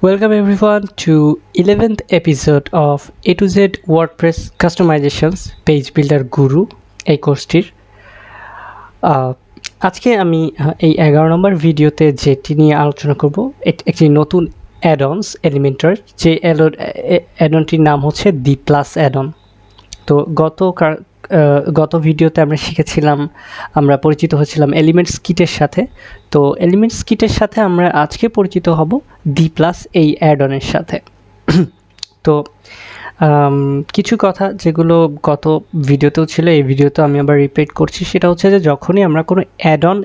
Welcome everyone to 11th episode of A to Z WordPress Customizations Page Builder Guru এই কোর্সটির আজকে আমি এই 11 নম্বর ভিডিওতে যেটি নিয়ে আলোচনা করব একটি নতুন অ্যাডনস এলিমেন্টার যে অ্যাডনটির নাম হচ্ছে দি প্লাস অ্যাডন। তো গত ভিডিওতে আমরা শিখেছিলাম, আমরা পরিচিত হয়েছিলাম এলিমেন্টস কিটের সাথে। তো এলিমেন্টস কিটের সাথে আমরা আজকে পরিচিত হব দি প্লাস এই অ্যাডনের সাথে। তো কিছু কথা যেগুলো গত ভিডিওতেও ছিল, এই ভিডিওতে আমি আবার রিপিট করছি। সেটা হচ্ছে যে যখনই আমরা কোনো অ্যাডন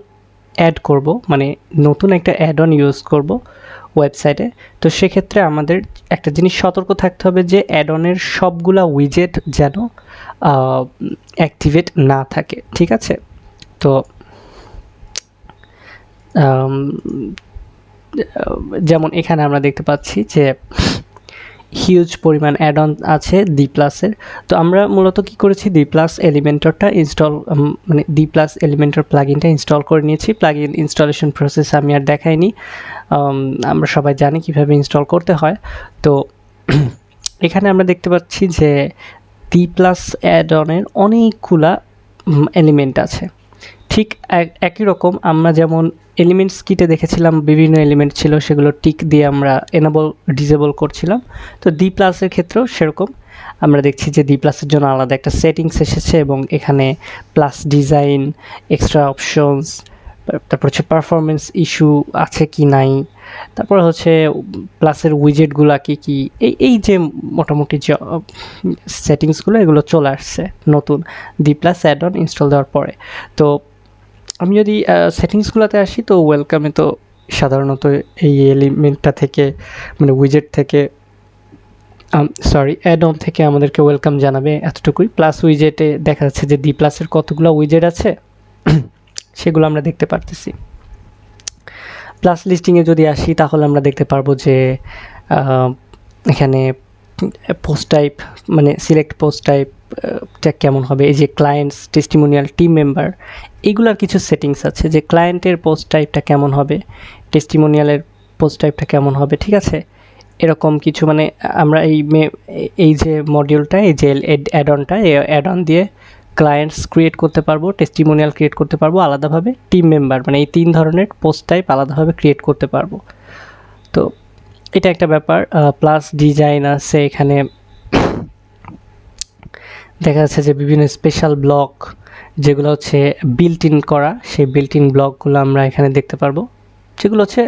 অ্যাড করব, মানে নতুন একটা অ্যাডন ইউজ করব ওয়েবসাইটে, তো সেক্ষেত্রে আমাদের একটা জিনিস সতর্ক থাকতে হবে যে অ্যাডনের সবগুলা উইজেট যেন অ্যাক্টিভেট না থাকে, ঠিক আছে? তো যেমন এখানে আমরা দেখতে পাচ্ছি যে হিউজ পরিমাণ অ্যাডন আছে দি প্লাসের। তো আমরা মূলত কি করেছি, দি প্লাস এলিমেন্টরটা ইনস্টল, মানে দি প্লাস এলিমেন্টর প্লাগইনটা ইনস্টল করে নিয়েছি। প্লাগইন ইনস্টলেশন প্রসেস আমি আর দেখাইনি, আমরা সবাই জানি কিভাবে ইনস্টল করতে হয়। তো এখানে আমরা দেখতে পাচ্ছি যে দি প্লাস অ্যাডনের অনেকগুলা এলিমেন্ট আছে। ঠিক একই রকম আমরা যেমন এলিমেন্টস কিটে দেখেছিলাম বিভিন্ন এলিমেন্ট ছিল, সেগুলো টিক দিয়ে আমরা এনেবল ডিসেবল করছিলাম। তো দি প্লাসের ক্ষেত্রেও সেরকম আমরা দেখছি যে দি প্লাসের জন্য আলাদা একটা সেটিংস এসেছে এবং এখানে প্লাস ডিজাইন, এক্সট্রা অপশনস, তারপর হচ্ছে পারফরমেন্স ইস্যু আছে কি নাই, তারপর হচ্ছে প্লাসের উইজেটগুলো কি এই যে মোটামুটি যে সেটিংসগুলো এগুলো চলে আসছে নতুন the plus add on install দেওয়ার পরে। তো আমি যদি সেটিংসগুলোতে আসি, তো ওয়েলকামে তো সাধারণত এই এলিমেন্টটা থেকে, মানে উইজেট থেকে, অ্যাড অন থেকে আমাদেরকে ওয়েলকাম জানাবে এতটুকুই। প্লাস উইজেটে দেখা যাচ্ছে যে দি প্লাসের কতগুলো উইজেট আছে সেগুলো আমরা দেখতে পারতেছি। প্লাস লিস্টিংয়ে যদি আসি তাহলে আমরা দেখতে পারবো যে এখানে পোস্ট টাইপ, মানে সিলেক্ট পোস্ট টাইপটা কেমন হবে, এই যে ক্লায়েন্টস, টেস্টিমোনিয়াল, টিম মেম্বার, এইগুলার কিছু সেটিংস আছে যে ক্লায়েন্টের পোস্ট টাইপটা কেমন হবে, টেস্টিমোনিয়ালের পোস্ট টাইপটা কেমন হবে, ঠিক আছে? এরকম কিছু, মানে আমরা এই যে মডিউলটা, এই যে অ্যাডনটা, এই অ্যাডন দিয়ে ক্লায়েন্টস ক্রিয়েট করতে পারবো, টেস্টিমোনিয়াল ক্রিয়েট করতে পারবো আলাদাভাবে, টিম মেম্বার, মানে এই 3 ধরনের পোস্ট টাইপ আলাদাভাবে ক্রিয়েট করতে পারবো। তো এটা একটা ব্যাপার। প্লাস ডিজাইন আছে এখানে, দেখা যাচ্ছে যে বিভিন্ন স্পেশাল ব্লক যেগুলো হচ্ছে বিল্ট ইন করা, সেই বিল্ট ইন ব্লকগুলো আমরা এখানে দেখতে পারবো, যেগুলো হচ্ছে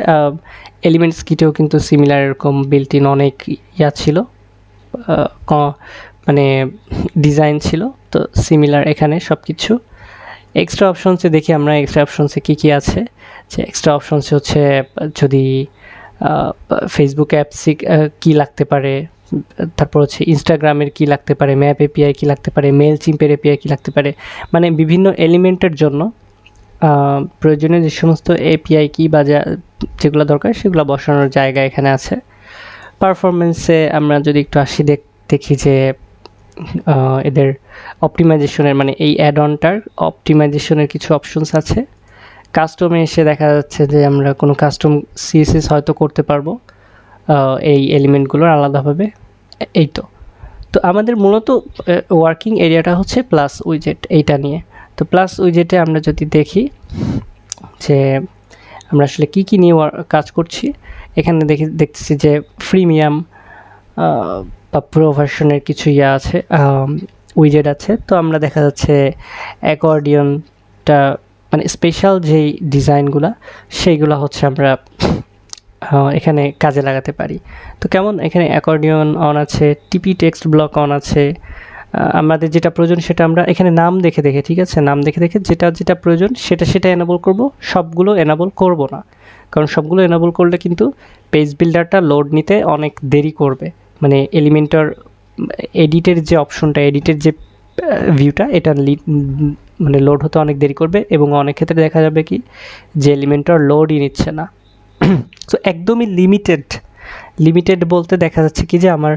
এলিমেন্টস কিটেও কিন্তু সিমিলার এরকম বিল্ট ইন অনেক ছিল, মানে ডিজাইন ছিল। তো সিমিলার এখানে সব কিছু। এক্সট্রা অপশনসে দেখি আমরা এক্সট্রা অপশনসে কী আছে। যে এক্সট্রা অপশনসে হচ্ছে যদি ফেসবুক অ্যাপসে কী লাগতে পারে, তারপর হচ্ছে ইনস্টাগ্রামের কী লাগতে পারে, ম্যাপ এপিআই কী লাগতে পারে, মেল চিম্পের এপিআই কী লাগতে পারে, মানে বিভিন্ন এলিমেন্টের জন্য প্রয়োজনীয় যে সমস্ত এপিআই কি বা যেগুলো দরকার সেগুলো বসানোর জায়গা এখানে আছে। পারফরমেন্সে আমরা যদি একটু আসি, দেখি যে এদের অপটিমাইজেশনের, মানে এই অ্যাড অনটার অপটিমাইজেশনের কিছু অপশনস আছে। কাস্টমে এসে দেখা যাচ্ছে যে আমরা কোনো কাস্টম সিএসএস হয়তো করতে পারবো এই এলিমেন্টগুলোর আলাদাভাবে। এই তো আমাদের মূলত ওয়ার্কিং এরিয়াটা হচ্ছে প্লাস উইজেট, এইটা নিয়ে। তো প্লাস উইজেটে আমরা যদি দেখি যে আমরা আসলে কী নিয়ে কাজ করছি, এখানে দেখতেছি যে প্রিমিয়াম বা প্রো ভার্সনের কিছু আছে, উইজেট আছে। তো আমরা দেখা যাচ্ছে অ্যাকর্ডিয়নটা, মানে স্পেশাল যেই ডিজাইনগুলো সেইগুলো হচ্ছে আমরা এখানে কাজে লাগাতে পারি। তো কেমন, এখানে অ্যাকর্ডিয়ন অন আছে, টিপি টেক্সট ব্লক অন আছে। আমাদের যেটা প্রয়োজন সেটা আমরা এখানে নাম দেখে, ঠিক আছে, নাম দেখে যেটা প্রয়োজন সেটা এনাবল করব, সবগুলো এনাবল করব না, কারণ সবগুলো এনাবল করলে কিন্তু পেজ বিল্ডারটা লোড নিতে অনেক দেরি করবে। মানে এলিমেন্টর এডিটের যে অপশনটা, এডিটের যে ভিউটা, এটা মানে লোড হতে অনেক দেরি করবে এবং অনেক ক্ষেত্রে দেখা যাবে কি যে এলিমেন্টর লোডই নিচ্ছে না। তো একদমই লিমিটেড বলতে দেখা যাচ্ছে কি যে আমার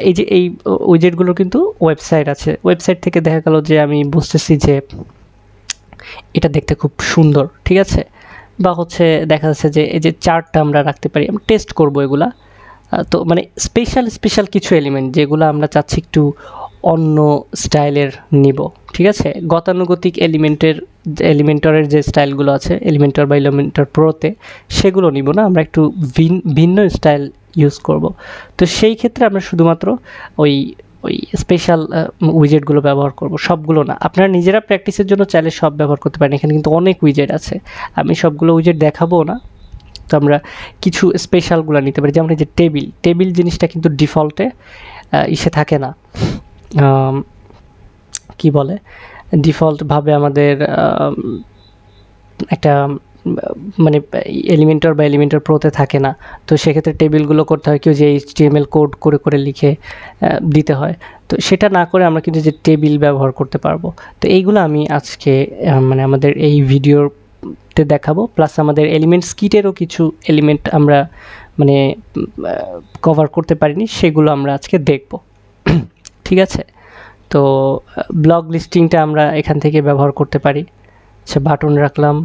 এই যে এই উইজেটগুলোর কিন্তু ওয়েবসাইট আছে, ওয়েবসাইট থেকে দেখা গেল যে আমি বুঝতেছি যে এটা দেখতে খুব সুন্দর, ঠিক আছে, বা হচ্ছে দেখা যাচ্ছে যে এই যে চার্টটা আমরা রাখতে পারি, আমরা টেস্ট করবো এগুলা, তো মানে স্পেশাল কিছু এলিমেন্ট যেগুলো আমরা চাচ্ছি একটু অন্য স্টাইলের নিব, ঠিক আছে। গতানুগতিক এলিমেন্টরের যে স্টাইলগুলো আছে এলিমেন্টর বা এলিমেন্টর প্রোতে, সেগুলো নিব না, আমরা একটু ভিন্ন স্টাইল ইউজ করব। তো সেই ক্ষেত্রে আমরা শুধুমাত্র ওই ওই স্পেশাল উইজেটগুলো ব্যবহার করব, সবগুলো না। আপনারা নিজেরা প্র্যাকটিসের জন্য চাইলে সব ব্যবহার করতে পারেন, এখানে কিন্তু অনেক উইজেট আছে, আমি সবগুলো উইজেট দেখাবো না। তো আমরা কিছু স্পেশালগুলো নিতে পারি, যেমন এই যে টেবিল জিনিসটা কিন্তু ডিফল্টে ইসে থাকে না, কি বলে, ডিফল্টভাবে আমাদের একটা মানে এলিমেন্টর বা এলিমেন্টর প্রোতে থাকে না। তো সেক্ষেত্রে টেবিলগুলো করতে হয় কেউ যে HTML কোড করে লিখে দিতে হয়। তো সেটা না করে আমরা কিন্তু যে টেবিল ব্যবহার করতে পারবো। তো এইগুলো আমি আজকে মানে আমাদের এই ভিডিওতে দেখাবো, প্লাস আমাদের এলিমেন্টস কিটেরও কিছু এলিমেন্ট আমরা মানে কভার করতে পারিনি, সেগুলো আমরা আজকে দেখব, ঠিক আছে। তো ব্লগ লিস্টিংটা আমরা এখান থেকে ব্যবহার করতে পারি। আচ্ছা, বাটন রাখলাম,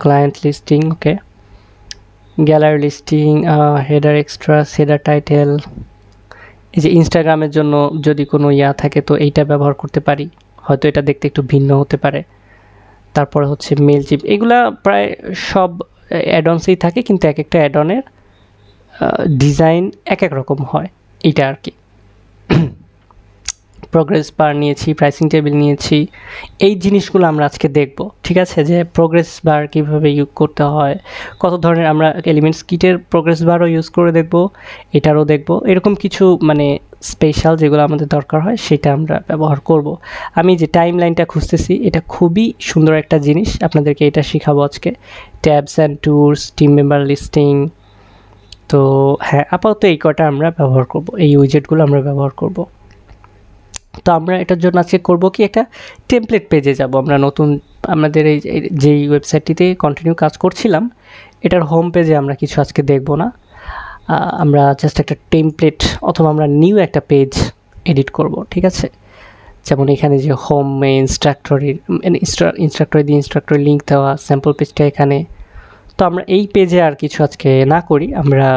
client listing, okay, gallery listing, header extras, header title. এই যে ইনস্টাগ্রামের জন্য যদি কোনো থাকে তো এইটা ব্যবহার করতে পারি, হয়তো এটা দেখতে একটু ভিন্ন হতে পারে। তারপরে হচ্ছে মেলচিপ, এগুলা প্রায় সব অ্যাডঅনসেই থাকে, কিন্তু এক একটা অ্যাডনের ডিজাইন এক রকম হয়, এইটা আর কি। প্রোগ্রেস বার নিয়েছি, প্রাইসিং টেবিল নিয়েছি, এই জিনিসগুলো আমরা আজকে দেখব, ঠিক আছে। যে প্রোগ্রেস বার কীভাবে ইউজ করতে হয়, কত ধরনের আমরা এলিমেন্টস কিটের প্রোগ্রেস বারও ইউজ করে দেখব, এটারও দেখব, এরকম কিছু মানে স্পেশাল যেগুলো আমাদের দরকার হয় সেটা আমরা ব্যবহার করব। আমি যে টাইম লাইনটা খুঁজতেছি, এটা খুবই সুন্দর একটা জিনিস, আপনাদেরকে এটা শেখাবো আজকে। Tabs and tools, team member listing. তো হ্যাঁ, আপাতত এই কটা আমরা ব্যবহার করব, এই উইজেটগুলো আমরা ব্যবহার করব। তো আমরা এটার জন্য আজকে করব কি, একটা টেমপ্লেট পেজে যাব আমরা, নতুন আমাদের এই যেই ওয়েবসাইটটিতে কন্টিনিউ কাজ করছিলাম, এটার হোম পেজে আমরা কিছু আজকে দেখব না, আমরা জাস্ট একটা টেমপ্লেট অথবা আমরা নিউ একটা পেজ এডিট করব, ঠিক আছে। যেমন এখানে যে হোম ইনস্ট্রাক্টর দিয়ে ইনস্ট্রাক্টর লিঙ্ক দেওয়া, স্যাম্পল পেজটা এখানে। তো আমরা এই পেজে আর কিছু আজকে না করি, আমরা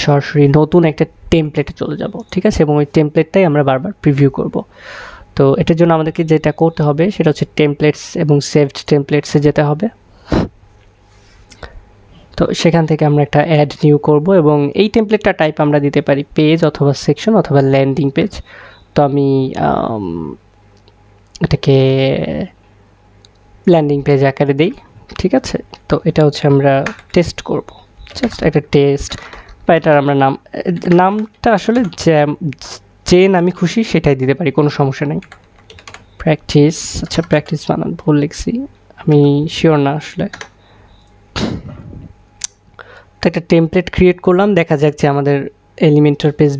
সরাসরি নতুন একটা টেমপ্লেটে চলে যাব, ঠিক আছে, এবং ওই টেমপ্লেটটাই আমরা বারবার প্রিভিউ করব। তো এটার জন্য আমাদেরকে যেটা করতে হবে সেটা হচ্ছে টেমপ্লেটস এবং সেভড টেমপ্লেটসে যেতে হবে। তো সেখান থেকে আমরা একটা অ্যাড নিউ করব, এবং এই টেমপ্লেটটা টাইপ আমরা দিতে পারি পেজ অথবা সেকশন অথবা ল্যান্ডিং পেজ। তো আমি এটাকে ল্যান্ডিং পেজ আকারে দিই, ঠিক আছে। তো এটা হচ্ছে আমরা টেস্ট করব, জাস্ট একটা টেস্ট, বা এটার আমরা নামটা আসলে যে নামই খুশি সেটাই দিতে পারি, কোনো সমস্যা নেই। প্র্যাকটিস, আচ্ছা প্র্যাকটিস বানান ভুল লিখছি, আমি শিওর না আসলে। তো একটা টেমপ্লেট ক্রিয়েট করলাম, দেখা যাক যে আমাদের এলিমেন্টর পেজ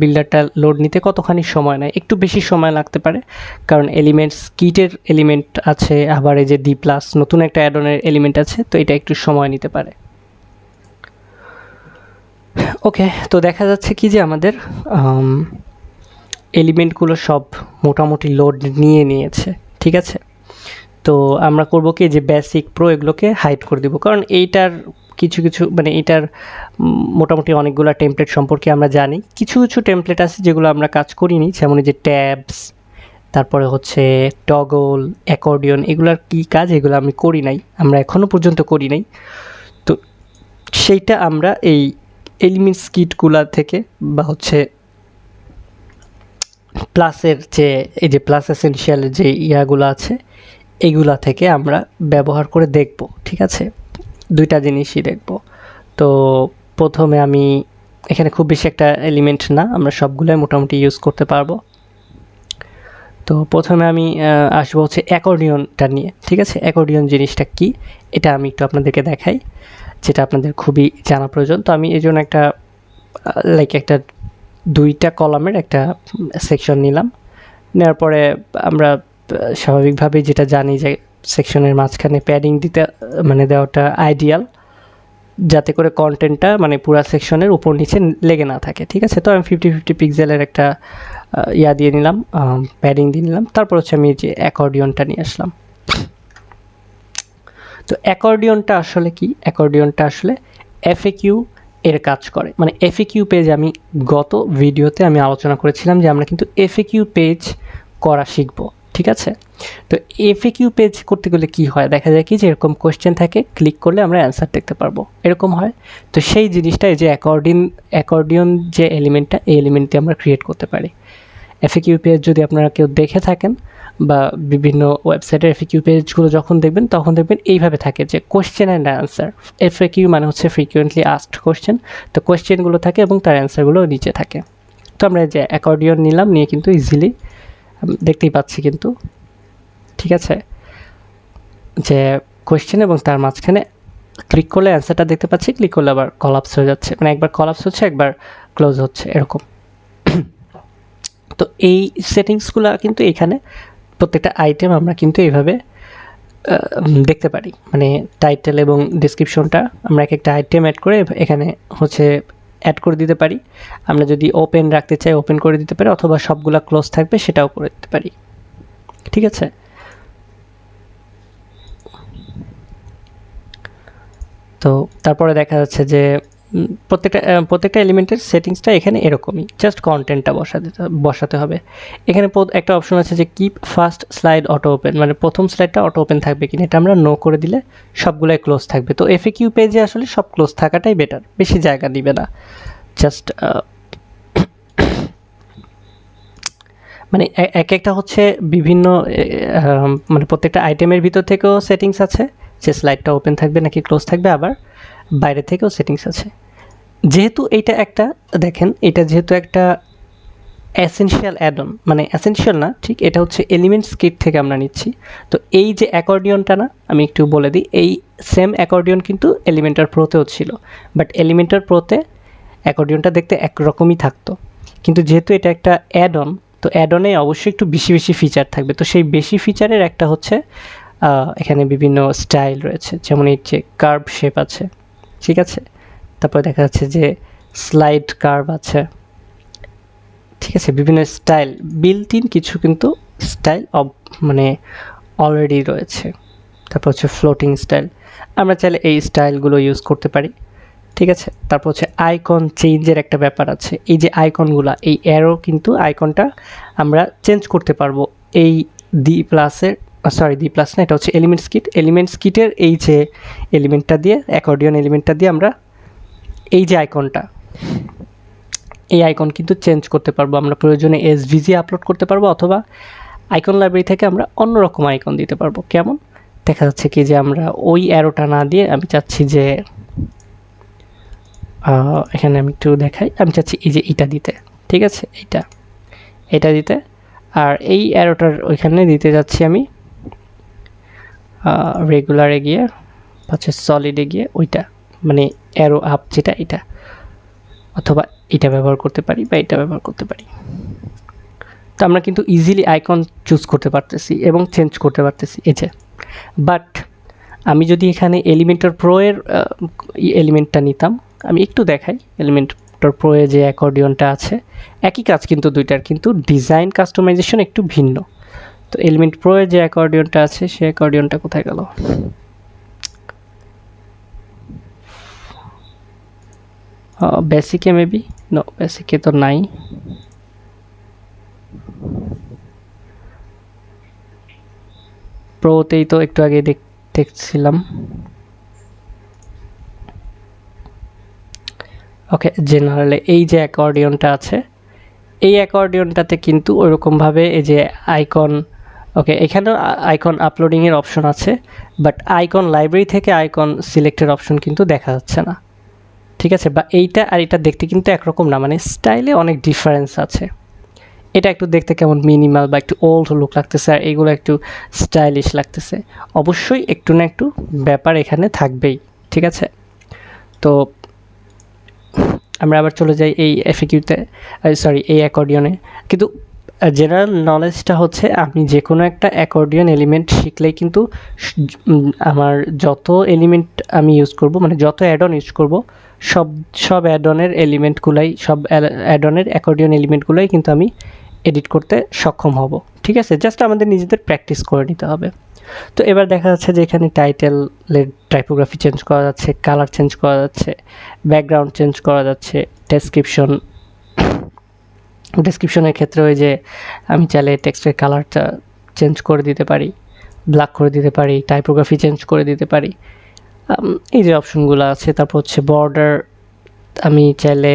বিল্ডারটা লোড নিতে কতখানি সময় নেয়। একটু বেশি সময় লাগতে পারে, কারণ এলিমেন্টস কিটের এলিমেন্ট আছে, আবার এই যে D+ নতুন একটা অ্যাডনের এলিমেন্ট আছে, তো এটা একটু সময় নিতে পারে। ওকে, তো দেখা যাচ্ছে কি যে আমাদের এলিমেন্টগুলো সব মোটামুটি লোড নিয়েছে, ঠিক আছে। তো আমরা করব কি, যে বেসিক প্রো এগুলোকে হাইড করে দিব, কারণ এইটার কিছু মানে এইটার মোটামুটি অনেকগুলো টেমপ্লেট সম্পর্কে আমরা জানি। কিছু টেমপ্লেট আছে যেগুলো আমরা কাজ করিনি, যেমন এই যে ট্যাবস, তারপরে হচ্ছে টগল, অ্যাকর্ডিয়ন, এগুলোর কী কাজ এগুলো আমি করি নাই, আমরা এখনও পর্যন্ত করি নাই। তো সেইটা আমরা এই এলিমেন্টস কিটগুলা থেকে বা হচ্ছে প্লাসের যে এই যে প্লাস এসেনশিয়ালের যে ইয়াগুলো আছে এগুলা থেকে আমরা ব্যবহার করে দেখব, ঠিক আছে। দুইটা জিনিসই দেখব। তো প্রথমে আমি এখানে খুব বেশি একটা এলিমেন্ট না, আমরা সবগুলোই মোটামুটি ইউজ করতে পারবো। তো প্রথমে আমি আসবো হচ্ছে অ্যাকর্ডিয়নটা নিয়ে, ঠিক আছে। অ্যাকর্ডিয়ন জিনিসটা কি এটা আমি একটু আপনাদেরকে দেখাই, যেটা আপনাদের খুবই জানা প্রয়োজন। তো আমি এই জন্য একটা একটা 2টা কলামের একটা সেকশন নিলাম, নেওয়ার পরে আমরা স্বাভাবিকভাবেই যেটা জানি যে সেকশনের মাঝখানে প্যাডিং দেওয়াটা আইডিয়াল, যাতে করে কন্টেন্টটা মানে পুরা সেকশনের উপর নিচে লেগে না থাকে, ঠিক আছে। তো আমি 50-50 পিক্সেলের একটা দিয়ে নিলাম, প্যাডিং দিয়ে নিলাম। তারপর হচ্ছে আমি যে অ্যাকর্ডিয়নটা নিয়ে আসলাম। তো অ্যাকর্ডিয়নটা আসলে কি, অ্যাকর্ডিয়নটা আসলে FAQ এর কাজ করে। মানে এফএকিউ পেজ আমি গত ভিডিওতে আমি আলোচনা করেছিলাম যে আমরা কিন্তু এফএকিউ পেজ করা শিখব, ঠিক আছে? তো এফএকিউ পেজ করতে গেলে কি হয়, দেখা যায় কি যে এরকম কোয়েশ্চেন থাকে, ক্লিক করলে আমরা অ্যান্সার দেখতে পারবো, এরকম হয়। তো সেই জিনিসটা এই যে অ্যাকর্ডিয়ন যে এলিমেন্টটা, এই এলিমেন্টটি আমরা ক্রিয়েট করতে পারি। এফএকিউ পেজ যদি আপনারা কেউ দেখে থাকেন বা বিভিন্ন ওয়েবসাইটের এফএকিউ পেজগুলো যখন দেখবেন তখন দেখবেন এইভাবে থাকে যে কোয়েশ্চেন অ্যান্ড অ্যান্সার। এফএকিউ মানে হচ্ছে ফ্রিকুয়েন্টলি আস্কড কোয়েশ্চেন। তো কোয়েশ্চেনগুলো থাকে এবং তার অ্যান্সারগুলো নিচে থাকে। তো আমরা যে অ্যাকর্ডিয়ন নিলাম, নিয়ে কিন্তু ইজিলি দেখতেই পাচ্ছি কিন্তু, ঠিক আছে, যে কোয়েশ্চেন এবং তার মাঝখানে ক্লিক করলে অ্যান্সারটা দেখতে পাচ্ছি, ক্লিক করলে আবার কলাপস হয়ে যাচ্ছে, মানে একবার কলাপস হচ্ছে একবার ক্লোজ হচ্ছে, এরকম। তো এই সেটিংসগুলো কিন্তু এখানে প্রত্যেকটা আইটেম আমরা কিন্তু এইভাবে দেখতে পারি। মানে টাইটেল এবং ডিসক্রিপশনটা আমরা এক একটা আইটেম অ্যাড করে এখানে হচ্ছে অ্যাড করে দিতে পারি। আমরা যদি ওপেন রাখতে চাই ওপেন করে দিতে পারি, অথবা সবগুলা ক্লোজ থাকবে সেটাও করে দিতে পারি, ঠিক আছে? তো তারপরে দেখা যাচ্ছে যে প্রত্যেকটা এলিমেন্টের সেটিংসটা এখানে এরকমই, জাস্ট কন্টেন্টটা বসাতে হবে। এখানে একটা অপশন আছে যে keep first slide auto open, মানে প্রথম স্লাইডটা অটো ওপেন থাকবে কিনা, এটা আমরা নো করে দিলে সবগুলাই ক্লোজ থাকবে। তো এফএকিউ পেজে আসলে সব ক্লোজ থাকাটাই বেটার, বেশি জায়গা দিবে না। জাস্ট মানে এক একটা হচ্ছে বিভিন্ন মানে প্রত্যেকটা আইটেমের ভিতর থেকেও সেটিংস আছে যে স্লাইডটা ওপেন থাকবে নাকি ক্লোজ থাকবে, আবার বাইরে থেকেও সেটিংস আছে। যেহেতু এটা একটা, দেখেন এটা যেহেতু একটা এসেনশিয়াল অ্যাডন, মানে এসেনশিয়াল না ঠিক, এটা হচ্ছে এলিমেন্টস কিট থেকে আমরা নিচ্ছি। তো এই যে অ্যাকর্ডিয়নটা না, আমি একটু বলে দিই, এই সেম অ্যাকর্ডিয়ন কিন্তু এলিমেন্টার প্রোতেও ছিল, বাট এলিমেন্টার প্রোতে অ্যাকর্ডিয়নটা দেখতে একরকমই থাকতো, কিন্তু যেহেতু এটা একটা অ্যাডন, তো অ্যাডনে অবশ্যই একটু বেশি বেশি ফিচার থাকবে। তো সেই বেশি ফিচারের একটা হচ্ছে এখানে বিভিন্ন স্টাইল রয়েছে, যেমন এই যে কার্ভ শেপ আছে, ঠিক আছে, তারপরে দেখা যাচ্ছে যে স্লাইড কার্ভ আছে, ঠিক আছে, বিভিন্ন স্টাইল বিল্ট ইন কিছু কিন্তু স্টাইল মানে অলরেডি রয়েছে। তারপর হচ্ছে ফ্লোটিং স্টাইল, আমরা চাইলে এই স্টাইলগুলো ইউজ করতে পারি, ঠিক আছে। তারপর হচ্ছে আইকন চেঞ্জের একটা ব্যাপার আছে, এই যে আইকনগুলা, এই অ্যারো কিন্তু আইকনটা আমরা চেঞ্জ করতে পারবো এই ডি প্লাস না, এটা হচ্ছে এলিমেন্টস কিটের এই যে এলিমেন্টটা দিয়ে, অ্যাকর্ডিয়ন এলিমেন্টটা দিয়ে আমরা এই যে আইকনটা, এই আইকন কিন্তু চেঞ্জ করতে পারবো আমরা, প্রয়োজনে এসভিজি আপলোড করতে পারবো, অথবা আইকন লাইব্রেরি থেকে আমরা অন্যরকম আইকন দিতে পারবো। কেমন দেখা যাচ্ছে কি যে আমরা ওই অ্যারোটা না দিয়ে আমি চাচ্ছি যে এখানে আমি একটু দেখাই, আমি চাচ্ছি এই যে এটা দিতে, ঠিক আছে, এটা দিতে, আর এই অ্যারোটার ওইখানে দিতে যাচ্ছি আমি রেগুলারে গিয়ে হচ্ছে সলিডে গিয়ে ওইটা, মানে অ্যারো আপ যেটা, এটা, অথবা এটা ব্যবহার করতে পারি বা এটা ব্যবহার করতে পারি। তো আমরা কিন্তু ইজিলি আইকন চুজ করতে পারতেছি এবং চেঞ্জ করতে পারতেছি, এই যে। বাট আমি যদি এখানে এলিমেন্টর প্রো এর এলিমেন্টটা নিতাম, আমি একটু দেখাই, এলিমেন্টর প্রো এ যে অ্যাকর্ডিয়নটা আছে, একই কাজ কিন্তু দুইটার, কিন্তু ডিজাইন কাস্টমাইজেশন একটু ভিন্ন। তো এলিমেন্ট প্রো এর যে অ্যাকর্ডিয়নটা আছে, সেই অ্যাকর্ডিয়নটা কোথায় গেল? বেসিকে মেবি, নো বেসিকে তো নাই, প্রোতেই তো একটু আগে দেখছিলাম। ওকে, জেনারেলে এই যে অ্যাকর্ডিয়নটা আছে, এই অ্যাকর্ডিয়নটাতে কিন্তু ওইরকমভাবে এই যে আইকন, ওকে, এখানেও আইকন আপলোডিংয়ের অপশন আছে, বাট আইকন লাইব্রেরি থেকে আইকন সিলেক্টের অপশন কিন্তু দেখা যাচ্ছে না, ঠিক আছে। বা এইটা আর এটা দেখতে কিন্তু একরকম না, মানে স্টাইলে অনেক ডিফারেন্স আছে। এটা একটু দেখতে কেমন মিনিমাল বা একটু ওল্ড লুক লাগতেছে, আর এগুলো একটু স্টাইলিশ লাগতেছে। অবশ্যই একটু না একটু ব্যাপার এখানে থাকবেই, ঠিক আছে। তো আমরা আবার চলে যাই এই এফএকিউতে, এই অ্যাকর্ডিয়নে। কিন্তু জেনারেল নলেজটা হচ্ছে, আপনি যে কোনো একটা অ্যাকর্ডিয়ন এলিমেন্ট শিখলেই কিন্তু আমার যত এলিমেন্ট আমি ইউজ করব, মানে যত অ্যাডন ইউজ করব, সব অ্যাডনের এলিমেন্টগুলাই, সব অ্যাডনের অ্যাকর্ডিয়ন এলিমেন্টগুলোই কিন্তু আমি এডিট করতে সক্ষম হব, ঠিক আছে। জাস্ট আমাদের নিজেদের প্র্যাকটিস করে নিতে হবে। তো এবার দেখা যাচ্ছে যে এখানে টাইটেলের টাইপোগ্রাফি চেঞ্জ করা যাচ্ছে, কালার চেঞ্জ করা যাচ্ছে, ব্যাকগ্রাউন্ড চেঞ্জ করা যাচ্ছে, ডেসক্রিপশনের ক্ষেত্রে ওই যে আমি চাইলে টেক্সটের কালারটা চেঞ্জ করে দিতে পারি, ব্ল্যাক করে দিতে পারি, টাইপোগ্রাফি চেঞ্জ করে দিতে পারি, এই যে অপশনগুলো আছে। তারপর হচ্ছে বর্ডার, আমি চাইলে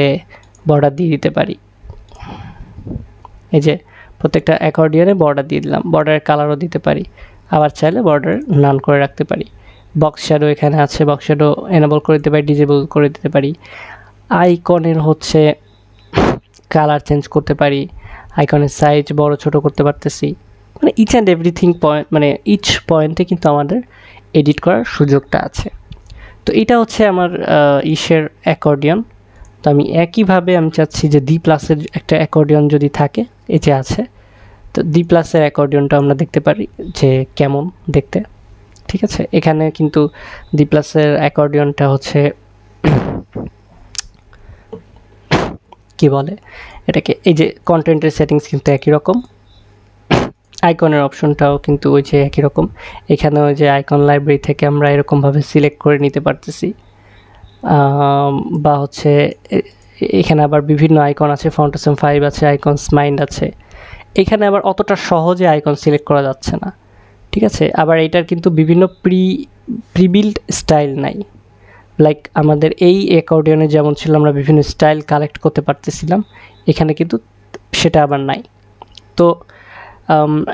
বর্ডার দিয়ে দিতে পারি, এই যে প্রত্যেকটা অ্যাকর্ডিয়নে বর্ডার দিয়ে দিলাম, বর্ডারের কালারও দিতে পারি, আবার চাইলে বর্ডার নান করে রাখতে পারি। বক্স শ্যাডো এখানে আছে, বক্স শ্যাডো এনেবল করে দিতে পারি, ডিজেবল করে দিতে পারি। আইকনের হচ্ছে কালার চেঞ্জ করতে পারি, আইকনের সাইজ বড় ছোট করতে পারতেছি, মানে ইচ অ্যান্ড এভরিথিং পয়েন্ট, মানে ইচ পয়েন্টে কিন্তু আমাদের এডিট করার সুযোগটা আছে। তো এটা হচ্ছে আমার ইসের অ্যাকর্ডিয়ন। তো আমি একইভাবে আমি চাচ্ছি যে ডি প্লাসের একটা অ্যাকর্ডিয়ন যদি থাকে, এই যে আছে, তো ডি প্লাসের অ্যাকর্ডিয়নটা আমরা দেখতে পারি যে কেমন দেখতে। ঠিক আছে, এখানে কিন্তু ডি প্লাসের অ্যাকর্ডিয়নটা হচ্ছে কি বলে এটাকে, এই যে কন্টেন্টের সেটিংস কিন্তু একই রকম, আইকনের অপশনটাও কিন্তু ওই যে একই রকম। এখানে ওই যে আইকন লাইব্রেরি থেকে আমরা এরকমভাবে সিলেক্ট করে নিতে পারতেছি, বা হচ্ছে এখানে আবার বিভিন্ন আইকন আছে, ফন্টাসম 5 আছে, আইকনস মাইন্ড আছে। এখানে আবার অতটা সহজে আইকন সিলেক্ট করা যাচ্ছে না। ঠিক আছে, আবার এটার কিন্তু বিভিন্ন প্রিবিল্ড স্টাইল নাই, লাইক আমাদের এই অ্যাকর্ডিয়নে যেমন ছিল আমরা বিভিন্ন স্টাইল কালেক্ট করতে পারতেছিলাম, এখানে কিন্তু সেটা আবার নাই। তো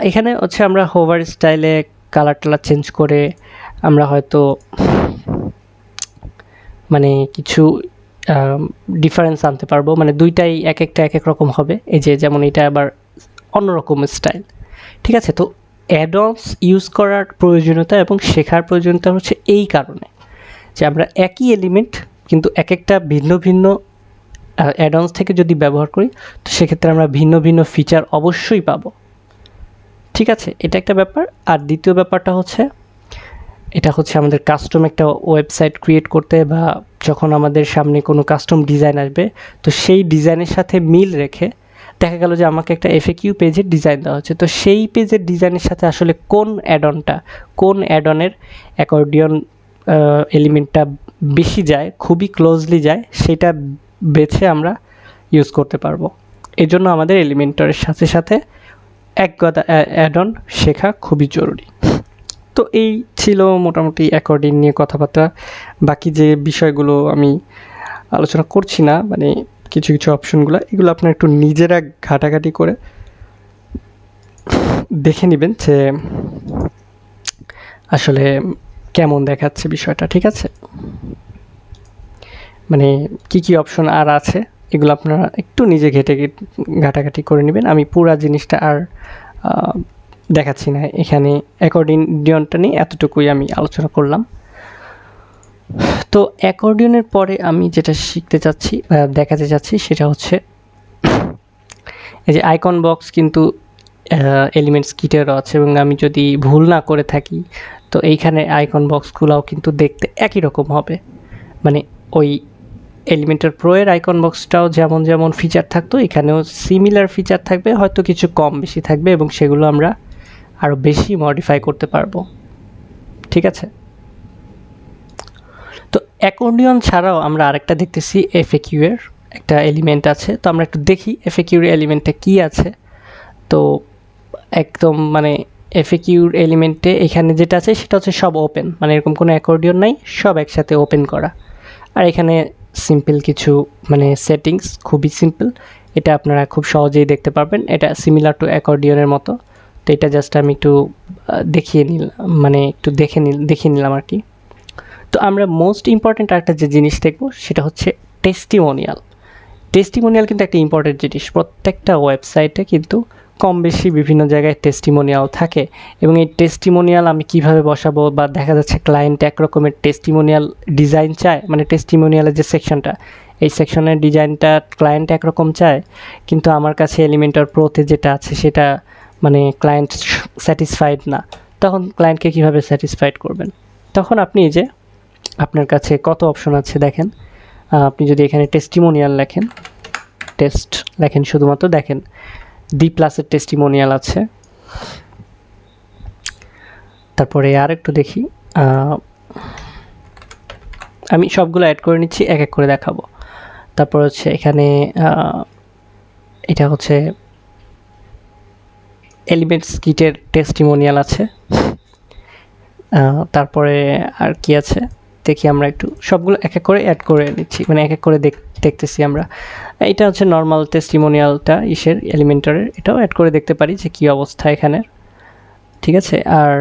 এখানে হচ্ছে আমরা হোভার স্টাইলে কালার টালার চেঞ্জ করে আমরা হয়তো মানে কিছু ডিফারেন্স আনতে পারবো, মানে দুইটাই এক একটা এক এক রকম হবে। এই যে যেমন এটা আবার অন্যরকম স্টাইল। ঠিক আছে, তো অ্যাডন্স ইউজ করার প্রয়োজনীয়তা এবং শেখার প্রয়োজনীয়তা হচ্ছে এই কারণে যে আমরা একই এলিমেন্ট কিন্তু এক একটা ভিন্ন ভিন্ন অ্যাডন্স থেকে যদি ব্যবহার করি, তো সেক্ষেত্রে আমরা ভিন্ন ভিন্ন ফিচার অবশ্যই পাবো। ঠিক আছে, এটা একটা ব্যাপার। আর দ্বিতীয় ব্যাপারটা হচ্ছে, এটা হচ্ছে আমাদের কাস্টম একটা ওয়েবসাইট ক্রিয়েট করতে, বা যখন আমাদের সামনে কোনো কাস্টম ডিজাইন আসবে, তো সেই ডিজাইনের সাথে মিল রেখে দেখা গেল যে আমাকে একটা এফএকিউ পেজের ডিজাইন দেওয়া হচ্ছে, তো সেই পেজের ডিজাইনের সাথে আসলে কোন অ্যাডনের অ্যাকর্ডিয়ন এলিমেন্টটা বেশি যায়, খুবই ক্লোজলি যায়, সেটা বেছে আমরা ইউজ করতে পারবো। এই জন্য আমাদের এলিমেন্টরের সাথে সাথে এক কথা অ্যাডন শেখা খুবই জরুরি। তো এই ছিল মোটামুটি অ্যাকর্ডিং নিয়ে কথাবার্তা। বাকি যে বিষয়গুলো আমি আলোচনা করছি না, মানে কিছু কিছু অপশনগুলো, এগুলো আপনারা একটু নিজেরা ঘাটাঘাটি করে দেখে নেবেন যে আসলে কেমন দেখাচ্ছে বিষয়টা। ঠিক আছে, মানে কি কি অপশন আর আছে এগুলো আপনারা একটু নিজে ঘাটাঘাটি করে নেবেন। আমি পুরা জিনিসটা আর দেখাচ্ছি না এখানে, অ্যাকর্ডিয়নটা নিয়ে এতটুকুই আমি আলোচনা করলাম। তো অ্যাকর্ডিয়নের পরে আমি যেটা শিখতে চাচ্ছি, দেখাতে চাচ্ছি, সেটা হচ্ছে এই যে আইকন বক্স কিন্তু এলিমেন্টস কিটেরও আছে, এবং আমি যদি ভুল না করে থাকি তো এইখানে আইকন বক্সগুলোও কিন্তু দেখতে একই রকম হবে। মানে ওই এলিমেন্টার প্রো এর আইকন বক্সটাও যেমন যেমন ফিচার থাকতো, এখানেও সিমিলার ফিচার থাকবে, হয়তো কিছু কম বেশি থাকবে, এবং সেগুলো আমরা আরও বেশি মডিফাই করতে পারবো। ঠিক আছে, তো অ্যাকর্ডিয়ন ছাড়াও আমরা আরেকটা দেখতেছি, এফএকিউ এর একটা এলিমেন্ট আছে। তো আমরা একটু দেখি এফএকিউর এলিমেন্টটা কী আছে। তো একদম মানে এফএকিউর এলিমেন্টে এখানে যেটা আছে সেটা হচ্ছে সব ওপেন, মানে এরকম কোনো অ্যাকর্ডিয়ন নাই, সব একসাথে ওপেন করা। আর এখানে সিম্পল কিছু মানে সেটিংস, খুবই সিম্পল, এটা আপনারা খুব সহজেই দেখতে পারবেন। এটা সিমিলার টু অ্যাকর্ডিয়নের মতো। তো এটা জাস্ট আমি একটু দেখিয়ে নিলাম, মানে একটু দেখিয়ে নিলাম আর কি। তো আমরা মোস্ট ইম্পর্ট্যান্ট একটা যে জিনিস দেখব সেটা হচ্ছে টেস্টিমোনিয়াল। টেস্টিমোনিয়াল কিন্তু একটা ইম্পর্ট্যান্ট জিনিস, প্রত্যেকটা ওয়েবসাইটে কিন্তু কম বেশি বিভিন্ন জায়গায় টেস্টিমোনিয়াল থাকে, এবং এই টেস্টিমোনিয়াল আমি কিভাবে বসাবো, বা দেখা যাচ্ছে ক্লায়েন্ট এক রকমের টেস্টিমোনিয়াল ডিজাইন চায়, মানে টেস্টিমোনিয়ালের যে সেকশনটা, এই সেকশনের ডিজাইনটা ক্লায়েন্ট একরকম চায়, কিন্তু আমার কাছে এলিমেন্টর প্রোতে যেটা আছে সেটা মানে ক্লায়েন্ট স্যাটিসফাইড না, তখন ক্লায়েন্টকে কীভাবে স্যাটিসফাইড করবেন? তখন আপনি যে আপনার কাছে কত অপশন আছে দেখেন, আপনি যদি এখানে টেস্টিমোনিয়াল লেখেন শুধুমাত্র, দেখেন ডি প্লাসের টেস্টিমোনিয়াল আছে, তারপরে আর একটু দেখি, আমি সবগুলো অ্যাড করে নিচ্ছি, এক এক করে দেখাবো। তারপর হচ্ছে এখানে এটা হচ্ছে এলিমেন্টস কিটের টেস্টিমোনিয়াল আছে। তারপরে আর কি আছে দেখি, আমরা একটু সবগুলো এক এক করে অ্যাড করে নিচ্ছি, মানে এক এক করে দেখতেছি আমরা। এটা হচ্ছে নর্মাল টেস্টিমোনিয়ালটা ইসের এলিমেন্টারের, এটাও অ্যাড করে দেখতে পারি যে কী অবস্থা এখানের, ঠিক আছে। আর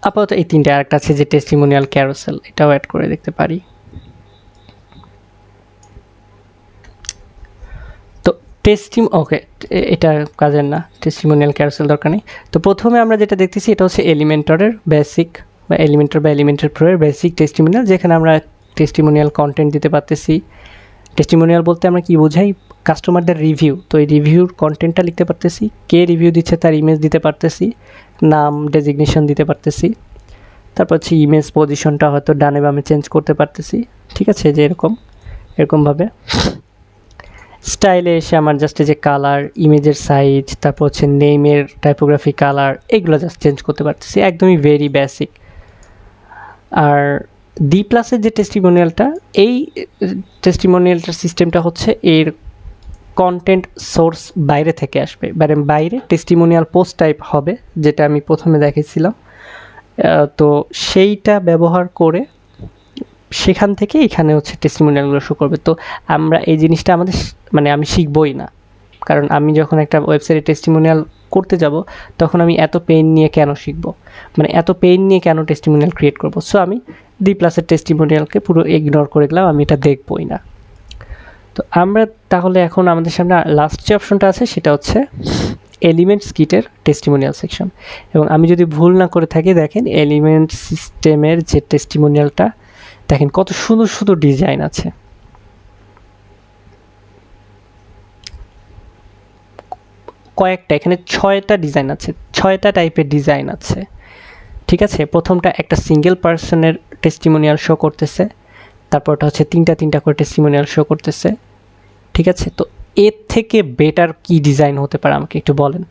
আপাতত এই তিনটে, আরেকটা আছে যে টেস্টিমোনিয়াল ক্যারোসেল, এটাও অ্যাড করে দেখতে পারি। তো ওকে, এটা কাজের না, টেস্টিমোনিয়াল ক্যারোসেল দরকার নেই। তো প্রথমে আমরা যেটা দেখতেছি এটা হচ্ছে এলিমেন্টরের বেসিক বা এলিমেন্টার প্রোয়ের বেসিক টেস্টিমোনিয়াল, যেখানে আমরা টেস্টিমোনিয়াল কন্টেন্ট দিতে পারতেছি। টেস্টিমোনিয়াল বলতে আমরা কি বোঝাই, কাস্টমারদের রিভিউ। তো এই রিভিউর কন্টেন্টটা লিখতে পারতেছি, কে রিভিউ দিচ্ছে তার ইমেজ দিতে পারতেছি, নাম ডেজিগনেশন দিতে পারতেছি। তারপর হচ্ছে ইমেজ পজিশনটা হয়তো ডানে বামে চেঞ্জ করতে পারতেছি, ঠিক আছে, যে এরকমভাবে। স্টাইলে এসে আমার জাস্ট যে কালার, ইমেজের সাইজ, তারপর হচ্ছে নেমের টাইপোগ্রাফি, কালার, এগুলো জাস্ট চেঞ্জ করতে পারতেছি, একদমই ভেরি বেসিক। আর ডি প্লাসের যে টেস্টিমোনিয়ালটা, এই টেস্টিমোনিয়ালটার সিস্টেমটা হচ্ছে এর কন্টেন্ট সোর্স বাইরে থেকে আসবে, বাইরে টেস্টিমোনিয়াল পোস্ট টাইপ হবে, যেটা আমি প্রথমে দেখেছিলাম। তো সেইটা ব্যবহার করে সেখান থেকে এখানে হচ্ছে টেস্টিমোনিয়ালগুলো শো করবে। তো আমরা এই জিনিসটা আমাদের মানে আমি শিখবই না, কারণ আমি যখন একটা ওয়েবসাইটে টেস্টিমোনিয়াল করতে যাব তখন আমি এত পেইন নিয়ে কেন শিখব, মানে এত পেইন নিয়ে কেন টেস্টিমোনিয়াল ক্রিয়েট করব। সো আমি ডি প্লাসের টেস্টিমোনিয়ালকে পুরো ইগনোর করে গেলাম, আমি এটা দেখবই না। তো আমরা তাহলে এখন আমাদের সামনে লাস্ট যে অপশনটা আছে সেটা হচ্ছে এলিমেন্টস কিটের টেস্টিমোনিয়াল সেকশন। এবং আমি যদি ভুল না করে থাকি, দেখেন এলিমেন্ট সিস্টেমের যে টেস্টিমোনিয়ালটা, দেখেন কত সুন্দর সুন্দর ডিজাইন আছে। কয়েকটা, এখানে 6টা ডিজাইন আছে, 6টা টাইপের ডিজাইন আছে, ঠিক আছে। প্রথমটা একটা সিঙ্গেল পার্সনের টেস্টিমোনিয়াল শো করতেছে, তারপরটা হচ্ছে তিনটা করে টেস্টিমোনিয়াল শো করতেছে, ঠিক আছে। তো এর থেকে বেটার কি ডিজাইন হতে পারে আমাকে একটু বলেন।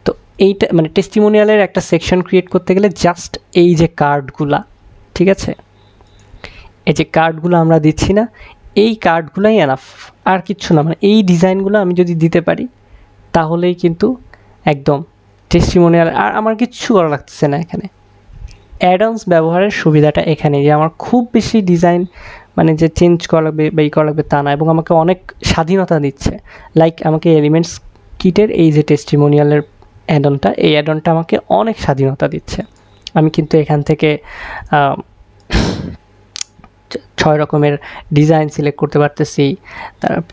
তো এইটা মানে টেস্টিমোনিয়ালের একটা সেকশন ক্রিয়েট করতে গেলে জাস্ট এই যে কার্ডগুলা, ঠিক আছে, এই যে কার্ডগুলো আমরা দিচ্ছি না, এই কার্ডগুলাই এনাফ, আর কিচ্ছু না। মানে এই ডিজাইনগুলো আমি যদি দিতে পারি তাহলেই কিন্তু একদম টেস্টিমোনিয়াল, আর আমার কিচ্ছু করা লাগতেছে না। এখানে অ্যাডঅনস ব্যবহারের সুবিধাটা এখানে, যে আমার খুব বেশি ডিজাইন মানে যে চেঞ্জ করা লাগবে বা করা লাগবে তা না, এবং আমাকে অনেক স্বাধীনতা দিচ্ছে। লাইক আমাকে এলিমেন্টস কিটের এই যে টেস্টিমোনিয়ালের অ্যাডনটা, এই অ্যাডনটা আমাকে অনেক স্বাধীনতা দিচ্ছে। আমি কিন্তু এখান থেকে 6 রকমের ডিজাইন সিলেক্ট করতে পারতেছি,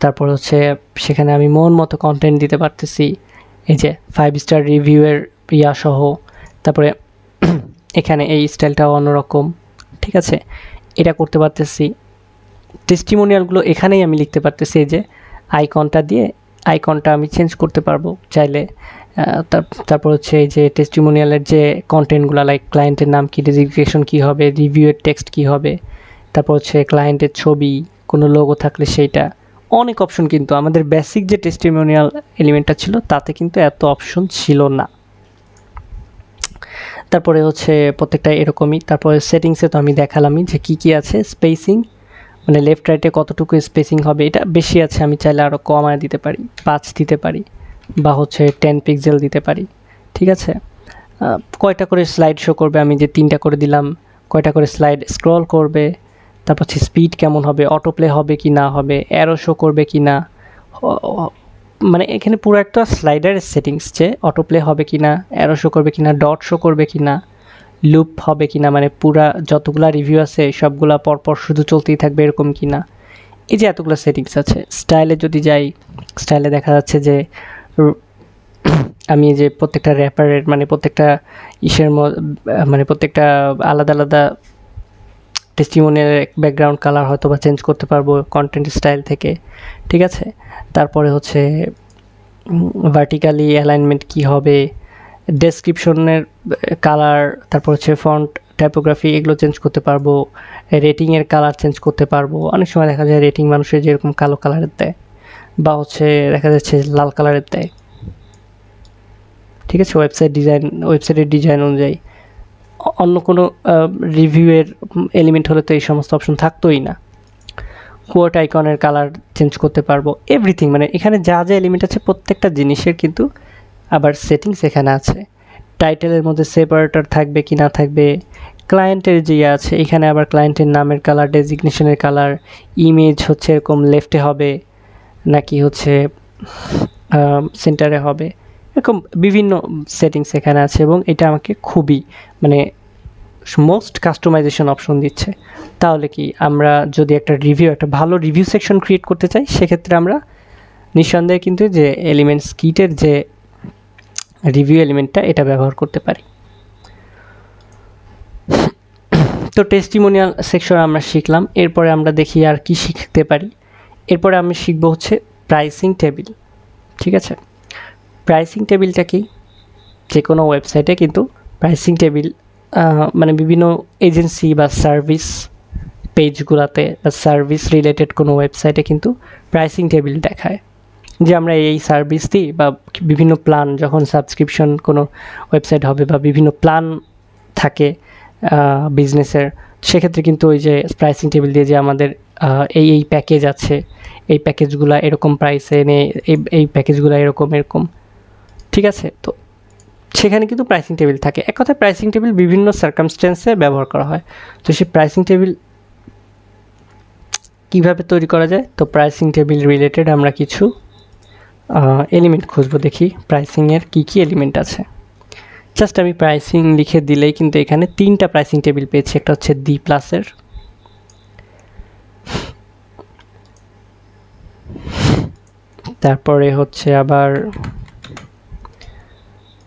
তারপর হচ্ছে সেখানে আমি মন মতো কন্টেন্ট দিতে পারতেছি, এই যে 5 স্টার রিভিউয়ের সহ। তারপরে এখানে এই স্টাইলটাও অন্যরকম, ঠিক আছে, এটা করতে পারতেছি। টেস্টিমোনিয়ালগুলো এখানেই আমি লিখতে পারতেছি, এই যে আইকনটা দিয়ে, আইকনটা আমি চেঞ্জ করতে পারবো চাইলে। তারপর হচ্ছে এই যে টেস্টিমোনিয়ালের যে কন্টেন্টগুলো, লাইক ক্লায়েন্টের নাম কি, ডেজিগনেশন কী হবে, রিভিউয়ের টেক্সট কী হবে, তারপর হচ্ছে ক্লায়েন্টের ছবি, কোনো লোগো থাকলে সেইটা, অনেক অপশন। কিন্তু আমাদের বেসিক যে টেস্টিমোনিয়াল এলিমেন্টটা ছিল তাতে কিন্তু এত অপশন ছিল না। তারপরে হচ্ছে প্রত্যেকটা এরকমই। তারপরে সেটিংসে তো আমি দেখালামই যে কী আছে। স্পেসিং মানে লেফট রাইটে কতটুকু স্পেসিং হবে, এটা বেশি আছে, আমি চাইলে আরও কমায় দিতে পারি, 5 দিতে পারি, বা হচ্ছে 10 পিক্সেল দিতে পারি, ঠিক আছে। কয়টা করে স্লাইড শো করবে, আমি যে 3টা করে দিলাম, কয়টা করে স্লাইড স্ক্রল করবে, তারপর হচ্ছে স্পিড কেমন হবে, অটো প্লে হবে কি না হবে, অ্যারো শো করবে কি না, মানে এখানে পুরো একটা স্লাইডার সেটিংস, যে অটো প্লে হবে কি না, অ্যারো শো করবে কি না, ডট শো করবে কি না, লুপ হবে কি না, মানে পুরা যতগুলা রিভিউ আছে সবগুলা পরপর শুধু চলতেই থাকবে এরকম কি না। এই যে এতগুলো সেটিংস আছে। স্টাইলে যদি যাই, স্টাইলে দেখা যাচ্ছে যে আমি যে প্রত্যেকটা র্যাপারের মানে প্রত্যেকটা মানে প্রত্যেকটা আলাদা আলাদা টেস্টিমোনিয়াল ব্যাকগ্রাউন্ড কালার হয়তো বা চেঞ্জ করতে পারবো কন্টেন্ট স্টাইল থেকে, ঠিক আছে। তারপরে হচ্ছে ভার্টিক্যালি অ্যালাইনমেন্ট কি হবে, ডেসক্রিপশনের কালার, তারপর হচ্ছে ফন্ট টাইপোগ্রাফি, এগুলো চেঞ্জ করতে পারবো। রেটিংয়ের কালার চেঞ্জ করতে পারবো। অনেক সময় দেখা যায় রেটিং মানুষের যেরকম কালো কালারের দেয়, বা হচ্ছে দেখা যাচ্ছে লাল কালারের দেয়। ঠিক আছে, ওয়েবসাইটের ডিজাইন অনুযায়ী। অন্য কোনো রিভিউয়ের এলিমেন্ট হলে তো এই সমস্ত অপশন থাকতোই না। কোয়ার্ট আইকনের কালার চেঞ্জ করতে পারবো, এভরিথিং, মানে এখানে যা যা এলিমেন্ট আছে প্রত্যেকটা জিনিসের কিন্তু আবার সেটিংস এখানে আছে। টাইটেলের মধ্যে সেপারেটর থাকবে কি না থাকবে, ক্লায়েন্টের যে আছে এখানে আবার ক্লায়েন্টের নামের কালার, ডেজিগনেশনের কালার, ইমেজ হচ্ছে এরকম লেফটে হবে নাকি হচ্ছে সেন্টারে হবে, এরকম বিভিন্ন সেটিংস এখানে আছে। এবং এটা আমাকে খুবই মানে মোস্ট কাস্টমাইজেশন অপশন দিচ্ছে। তাহলে কি আমরা যদি একটা ভালো রিভিউ সেকশন ক্রিয়েট করতে চাই, সেক্ষেত্রে আমরা নিঃসন্দেহে কিন্তু যে এলিমেন্টস কিটের যে রিভিউ এলিমেন্টটা এটা ব্যবহার করতে পারি। তো টেস্টিমোনিয়াল সেকশন আমরা শিখলাম। এরপরে আমরা দেখি আর কি শিখতে পারি। এরপরে আমি শিখব হচ্ছে প্রাইসিং টেবিল। ঠিক আছে, প্রাইসিং টেবিলটা কি? যে কোনো ওয়েবসাইটে কিন্তু প্রাইসিং টেবিল মানে বিভিন্ন এজেন্সি বা সার্ভিস পেজগুলোতে বা সার্ভিস রিলেটেড কোনো ওয়েবসাইটে কিন্তু প্রাইসিং টেবিল দেখায় যে আমরা এই সার্ভিস দিই, বা বিভিন্ন প্ল্যান যখন সাবস্ক্রিপশন কোনো ওয়েবসাইট হবে বা বিভিন্ন প্ল্যান থাকে বিজনেসের, সেক্ষেত্রে কিন্তু ওই যে প্রাইসিং টেবিল দিয়ে যে আমাদের এই প্যাকেজ আছে, এই প্যাকেজগুলো এরকম প্রাইসে এনে এই প্যাকেজগুলো এরকম, ঠিক আছে। তো সেখানে কিন্তু প্রাইসিং টেবিল থাকে। এক কথায় প্রাইসিং টেবিল বিভিন্ন সার্কামস্ট্যান্সে ব্যবহার করা হয়। তো সেই প্রাইসিং টেবিল কীভাবে তৈরি করা যায়? তো প্রাইসিং টেবিল রিলেটেড আমরা কিছু এলিমেন্ট খুঁজবো, দেখি প্রাইসিংয়ের কী কী এলিমেন্ট আছে। জাস্ট আমি প্রাইসিং লিখে দিলেই কিন্তু এখানে 3টা প্রাইসিং টেবিল পেয়েছি। একটা হচ্ছে ডি প্লাসের, তারপরে হচ্ছে আবার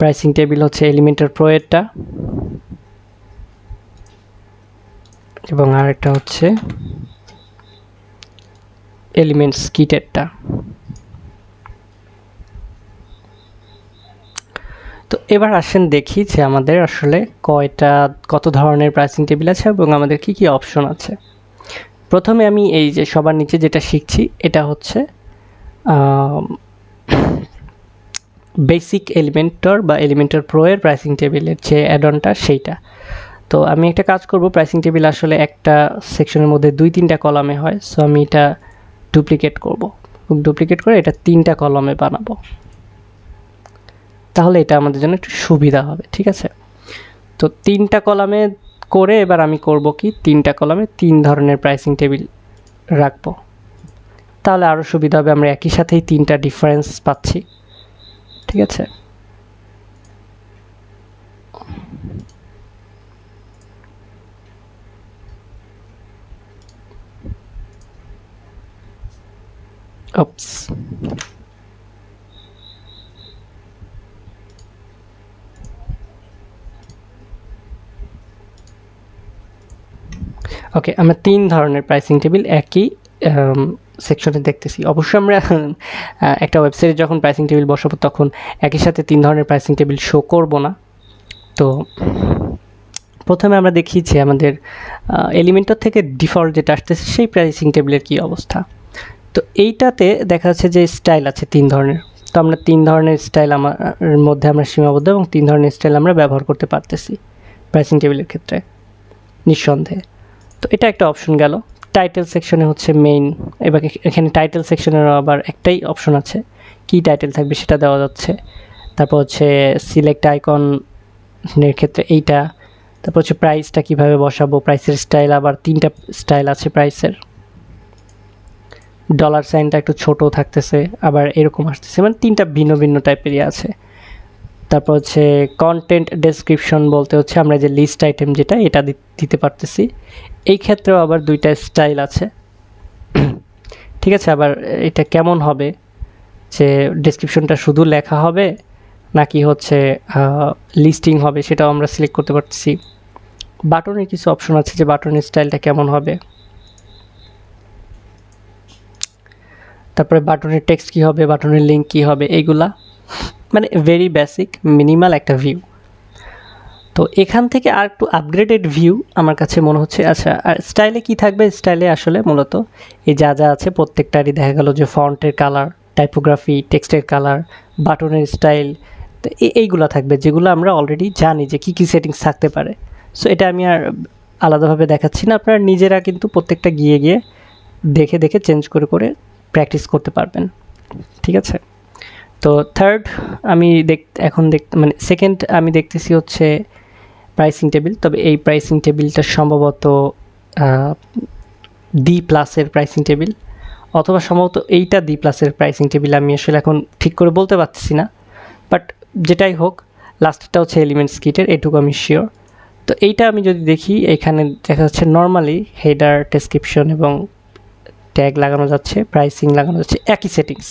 প্রাইসিং টেবিল হচ্ছে এলিমেন্টার প্রো এরটা, এবং আরেকটা হচ্ছে এলিমেন্টস কিটেরটা। তো এবার আসেন দেখি যে আমাদের আসলে কত ধরনের প্রাইসিং টেবিল আছে এবং আমাদের কি কি অপশন আছে। প্রথমে আমি এই যে সবার নিচে যেটা শিখছি এটা হচ্ছে বেসিক এলিমেন্টর বা এলিমেন্টর প্রো এর প্রাইসিং টেবিলের যে অ্যাডনটা সেইটা। তো আমি একটা কাজ করব, প্রাইসিং টেবিল আসলে একটা সেকশনের মধ্যে 2-3টা কলামে হয়। সো আমি এটা ডুপ্লিকেট করব, ডুপ্লিকেট করে এটা 3টা কলামে বানাবো, তাহলে এটা আমাদের জন্য একটু সুবিধা হবে। ঠিক আছে, তো 3টা কলামে করে এবার আমি করব কি 3টা কলামে 3 ধরনের প্রাইসিং টেবিল রাখবো, তাহলে আরও সুবিধা হবে। আমরা একই সাথেই 3টা ডিফারেন্স পাচ্ছি। ঠিক আছে, ওপস, ওকে, আমরা 3 ধরনের প্রাইসিং টেবিল একই সেকশনে দেখতেছি। অবশ্যই আমরা একটা ওয়েবসাইটে যখন প্রাইসিং টেবিল বসাবো তখন একই সাথে 3 ধরনের প্রাইসিং টেবিল শো করব না। তো প্রথমে আমরা দেখি যে আমাদের এলিমেন্টর থেকে ডিফল্ট যেটা আসতেছে সেই প্রাইসিং টেবিলের কী অবস্থা। তো এইটাতে দেখা যাচ্ছে যে স্টাইল আছে 3 ধরনের। তো আমরা 3 ধরনের স্টাইল আমার মধ্যে আমরা সীমাবদ্ধ এবং 3 ধরনের স্টাইল আমরা ব্যবহার করতে পারতেছি প্রাইসিং টেবিলের ক্ষেত্রে নিঃসন্দেহে। তো এটা একটা অপশন গেল। টাইটেল সেকশনে হচ্ছে মেইন, এবার এখানে টাইটেল সেকশনেরও আবার একটাই অপশন আছে, কি টাইটেল থাকবে সেটা দেওয়া যাচ্ছে। তারপর হচ্ছে সিলেক্ট আইকনের ক্ষেত্রে এইটা, তারপর হচ্ছে প্রাইসটা কিভাবে বসাবো, প্রাইসের স্টাইল আবার 3টা স্টাইল আছে প্রাইসের। ডলার সাইনটা একটু ছোট থাকতেছে, আবার এরকম আসতেছে, মানে 3টা ভিন্ন ভিন্ন টাইপেরই আছে। তারপর হচ্ছে কন্টেন্ট ডেসক্রিপশন বলতে হচ্ছে আমরা যে লিস্ট আইটেম যেটা এটা দিতে পারতেছি। এই ক্ষেত্রেও আবার 2টা স্টাইল আছে। ঠিক আছে, আবার এটা কেমন হবে যে ডেসক্রিপশনটা শুধু লেখা হবে নাকি হচ্ছে লিস্টিং হবে সেটাও আমরা সিলেক্ট করতে পারতেছি। বাটনের কিছু অপশন আছে যে বাটনের স্টাইলটা কেমন হবে, তারপরে বাটনের টেক্সট কী হবে, বাটনের লিঙ্ক কী হবে, এইগুলা মানে ভেরি বেসিক মিনিমাল একটা ভিউ। তো এখান থেকে আর একটু আপগ্রেডেড ভিউ আমার কাছে মনে হচ্ছে। আচ্ছা, আর স্টাইলে কি থাকবে? স্টাইলে আসলে মূলত এই যা যা আছে প্রত্যেকটারই দেখা গেল যে ফন্টের কালার, টাইপোগ্রাফি, টেক্সটের কালার, বাটনের স্টাইল, তো এইগুলো থাকবে যেগুলো আমরা অলরেডি জানি যে কী কী সেটিংস থাকতে পারে। সো এটা আমি আর আলাদাভাবে দেখাচ্ছি না, আপনারা নিজেরা কিন্তু প্রত্যেকটা গিয়ে গিয়ে দেখে দেখে চেঞ্জ করে করে প্র্যাকটিস করতে পারবেন, ঠিক আছে। তো থার্ড আমি এখন মানে সেকেন্ড আমি দেখতেছি হচ্ছে প্রাইসিং টেবিল। তবে এই প্রাইসিং টেবিলটা সম্ভবত D+-এর প্রাইসিং টেবিল, অথবা সম্ভবত এইটা D+-এর প্রাইসিং টেবিল, আমি আসলে এখন ঠিক করে বলতে পারতেছি না। বাট যেটাই হোক, লাস্টটা হচ্ছে এলিমেন্টস কিটের, এটুকু আমি শিওর। তো এইটা আমি যদি দেখি, এখানে দেখা যাচ্ছে নর্মালি হেডার, ডেসক্রিপশন এবং ট্যাগ লাগানো যাচ্ছে, প্রাইসিং লাগানো যাচ্ছে, একই সেটিংস,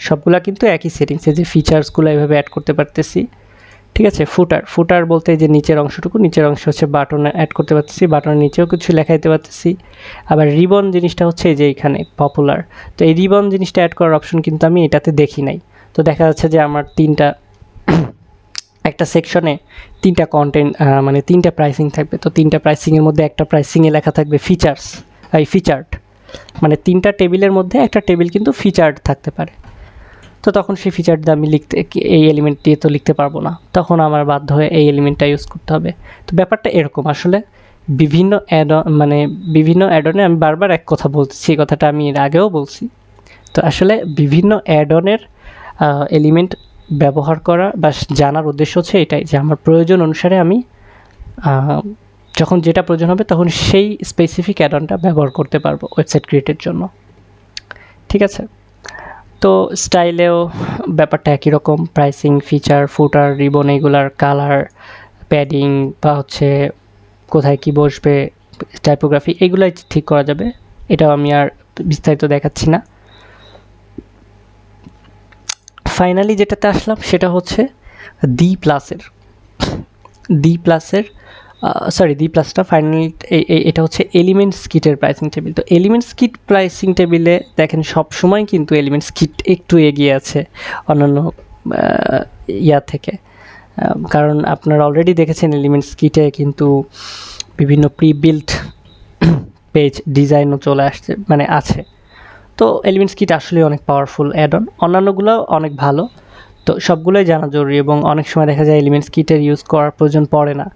সবগুলা কিন্তু একই সেটিংসে, যে ফিচার্সগুলো এইভাবে অ্যাড করতে পারতেছি, ঠিক আছে। ফুটার বলতে যে নিচের অংশটুকু, নিচের অংশ হচ্ছে বাটনে অ্যাড করতে পারতেছি, বাটনের নিচেও কিছু লেখা দিতে পারতেছি। আবার রিবন জিনিসটা হচ্ছে এই যে এখানে পপুলার, তো এই রিবন জিনিসটা অ্যাড করার অপশন কিন্তু আমি এটাতে দেখি নাই। তো দেখা যাচ্ছে যে আমার একটা সেকশনে 3টা কন্টেন্ট, মানে 3টা প্রাইসিং থাকবে। তো 3টা প্রাইসিংয়ের মধ্যে একটা প্রাইসিংয়ে লেখা থাকবে ফিচার্ড, মানে 3টা টেবিলের মধ্যে একটা টেবিল কিন্তু ফিচার্ড থাকতে পারে। তো তখন সেই ফিচারটা আমি এই এলিমেন্ট দিয়ে তো লিখতে পারবো না, তখন আমার বাধ্য হয়ে এই এলিমেন্টটা ইউজ করতে হবে। তো ব্যাপারটা এরকম আসলে, বিভিন্ন অ্যাডনে আমি বারবার এক কথা বলতেছি, এই কথাটা আমি এর আগেও বলছি। তো আসলে বিভিন্ন অ্যাডনের এলিমেন্ট ব্যবহার করা বা জানার উদ্দেশ্য হচ্ছে এটাই, যে আমার প্রয়োজন অনুসারে আমি যখন যেটা প্রয়োজন হবে তখন সেই স্পেসিফিক অ্যাডনটা ব্যবহার করতে পারবো ওয়েবসাইট ক্রিয়েটের জন্য, ঠিক আছে। তো স্টাইলেও ব্যাপারটা একই রকম, প্রাইসিং, ফিচার, ফুটার, রিবন, এগুলার কালার, প্যাডিং বা হচ্ছে কোথায় কি বসবে, টাইপোগ্রাফি, এগুলাই ঠিক করা যাবে। এটাও আমি আর বিস্তারিত দেখাচ্ছি না। ফাইনালি যেটাতে আসলাম সেটা হচ্ছে D+টা ফাইনালি এটা হচ্ছে এলিমেন্টস কিটের প্রাইসিং টেবিল। তো এলিমেন্টস কিট প্রাইসিং টেবিলে দেখেন সব সময় কিন্তু এলিমেন্টস কিট একটু এগিয়ে আছে অন্যান্য থেকে, কারণ আপনারা অলরেডি দেখেছেন এলিমেন্টস কিটে কিন্তু বিভিন্ন প্রি বিল্ট পেজ ডিজাইনও চলে আসছে, মানে আছে। তো এলিমেন্টস কিট আসলে অনেক পাওয়ারফুল অ্যাড অন, অন্যান্যগুলো অনেক ভালো। তো সবগুলোই জানা জরুরি, এবং অনেক সময় দেখা যায় এলিমেন্টস কিটের ইউজ করার প্রয়োজন পড়ে না।